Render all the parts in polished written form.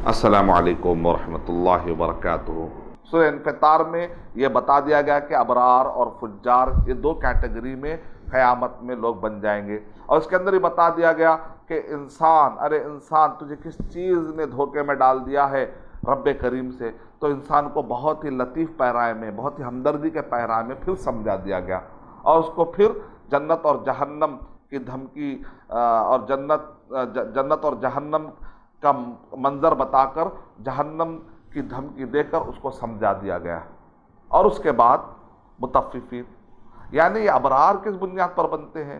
السلام علیکم ورحمۃ اللہ وبرکاتہ۔ سورہ انفطار میں یہ بتا دیا گیا کہ ابرار اور فجار یہ دو کیٹیگری میں قیامت میں لوگ بن جائیں گے، اور اس کے اندر یہ بتا دیا گیا کہ انسان تجھے کس چیز نے دھوکے میں ڈال دیا ہے رب کریم سے، تو انسان کو بہت ہی لطیف پیرائے میں، بہت ہی ہمدردی کے پیرائے میں پھر سمجھا دیا گیا، اور اس کو پھر جنت اور جہنم کی دھمکی اور جنت اور جہنم کا منظر بتا کر جہنم کی دھمکی دے کر اس کو سمجھا دیا گیا۔ اور اس کے بعد مطففین، یعنی یہ ابرار کس بنیاد پر بنتے ہیں،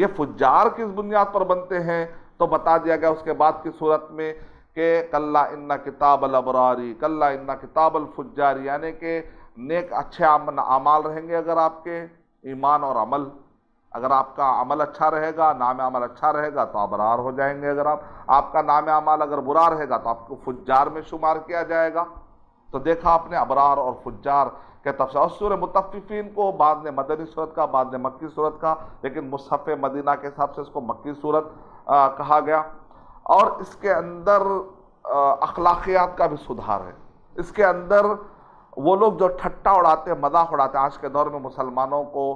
یہ فجار کس بنیاد پر بنتے ہیں، تو بتا دیا گیا اس کے بعد کی صورت میں کہ کلا ان کتاب الابراری کلا ان کتاب الفجار، یعنی کہ نیک اچھے اعمال رہیں گے اگر آپ کے ایمان اور عمل، اگر آپ کا عمل اچھا رہے گا، نام عمل اچھا رہے گا تو ابرار ہو جائیں گے، اگر آپ کا نام عمل اگر برا رہے گا تو آپ کو فجار میں شمار کیا جائے گا۔ تو دیکھا آپ نے ابرار اور فجار کے تفصیل، اور سورہ مطففین کو بعد نے مدنی صورت کا، بعد نے مکی صورت کا، لیکن مصحف مدینہ کے حساب سے اس کو مکی صورت کہا گیا، اور اس کے اندر اخلاقیات کا بھی سدھار ہے۔ اس کے اندر وہ لوگ جو ٹھٹا اڑاتے ہیں، مذاق اڑاتے ہیں، آج کے دور میں مسلمانوں کو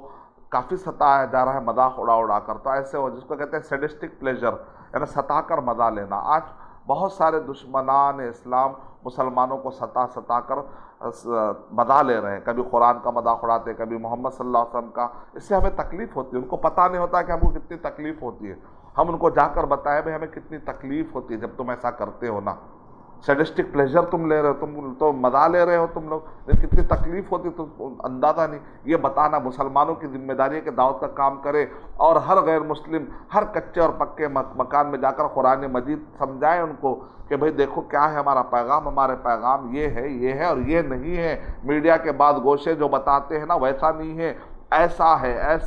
کافی ستایا جا رہا ہے مذاق اڑا کر، تو ایسے وہ جس کو کہتے ہیں سیڈسٹک پلیجر، یعنی ستا کر مزہ لینا۔ آج بہت سارے دشمنان اسلام مسلمانوں کو ستا کر مزہ لے رہے ہیں، کبھی قرآن کا مذاق اڑاتے ہیں، کبھی محمد صلی اللہ علیہ وسلم کا۔ اس سے ہمیں تکلیف ہوتی ہے، ان کو پتہ نہیں ہوتا کہ ہم کو کتنی تکلیف ہوتی ہے، ہم ان کو جا کر بتائیں بھائی ہمیں کتنی تکلیف ہوتی ہے جب تم ایسا کرتے ہو نا، سیڈسٹک پلیجر تم لے رہے ہو، تم تو مزہ لے رہے ہو تم لوگ، لیکن کتنی تکلیف ہوتی تو اندازہ نہیں۔ یہ بتانا مسلمانوں کی ذمہ داری ہے کہ دعوت کا کام کرے، اور ہر غیر مسلم ہر کچے اور پکے مکان میں جا کر قرآن مجید سمجھائیں ان کو کہ بھئی دیکھو کیا ہے ہمارا پیغام، ہمارے پیغام یہ ہے اور یہ نہیں ہے، میڈیا کے بعد گوشے جو بتاتے ہیں نا ویسا نہیں ہے، ایسا ہے۔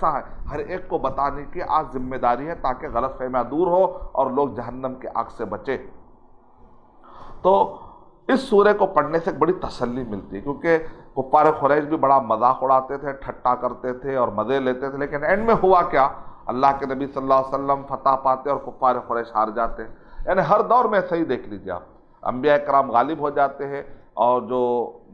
ہر ایک کو بتانے کی آج ذمہ داری ہے تاکہ غلط فہمیاں دور ہو اور لوگ جہنم کی آگ سے بچے۔ تو اس سورے کو پڑھنے سے ایک بڑی تسلی ملتی ہے، کیونکہ کفار قریش بھی بڑا مذاق اڑاتے تھے، ٹھٹا کرتے تھے اور مزے لیتے تھے، لیکن اینڈ میں ہوا کیا، اللہ کے نبی صلی اللہ علیہ وسلم فتح پاتے اور کفار قریش ہار جاتے۔ یعنی ہر دور میں صحیح دیکھ لیجیے آپ، انبیاء کرام غالب ہو جاتے ہیں اور جو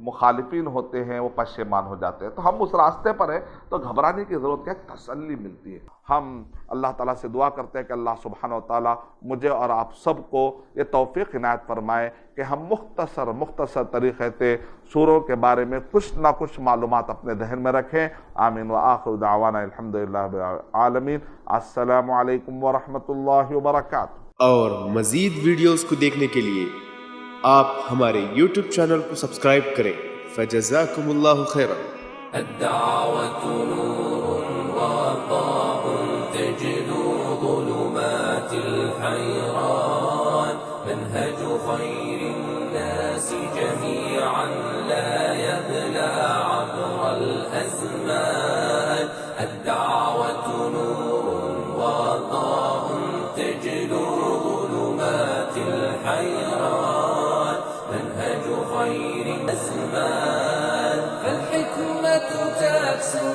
مخالفین ہوتے ہیں وہ پشیمان ہو جاتے ہیں۔ تو ہم اس راستے پر ہیں تو گھبرانے کی ضرورت کیا، تسلی ملتی ہے۔ ہم اللہ تعالیٰ سے دعا کرتے ہیں کہ اللہ سبحانہ و تعالیٰ مجھے اور آپ سب کو یہ توفیق عنایت فرمائے کہ ہم مختصر طریقے سے سوروں کے بارے میں کچھ نہ کچھ معلومات اپنے ذہن میں رکھیں۔ آمین وآخر دعوانا الحمدللہ رب العالمین۔ السلام علیکم ورحمۃ اللہ وبرکاتہ۔ اور مزید ویڈیوز کو دیکھنے کے لیے آپ ہمارے YouTube چینل کو سبسکرائب کریں۔ فجزاکم اللہ خیرا۔ الدعوة نور وضاء تجلو ظلمات الحيران، منهج خير الناس جميعا لا يبلى عبر الأزمان. الدعوة نور وضاء تجلو ظلمات الحيران، منهج خير الأزمان. فالحكمة تكسو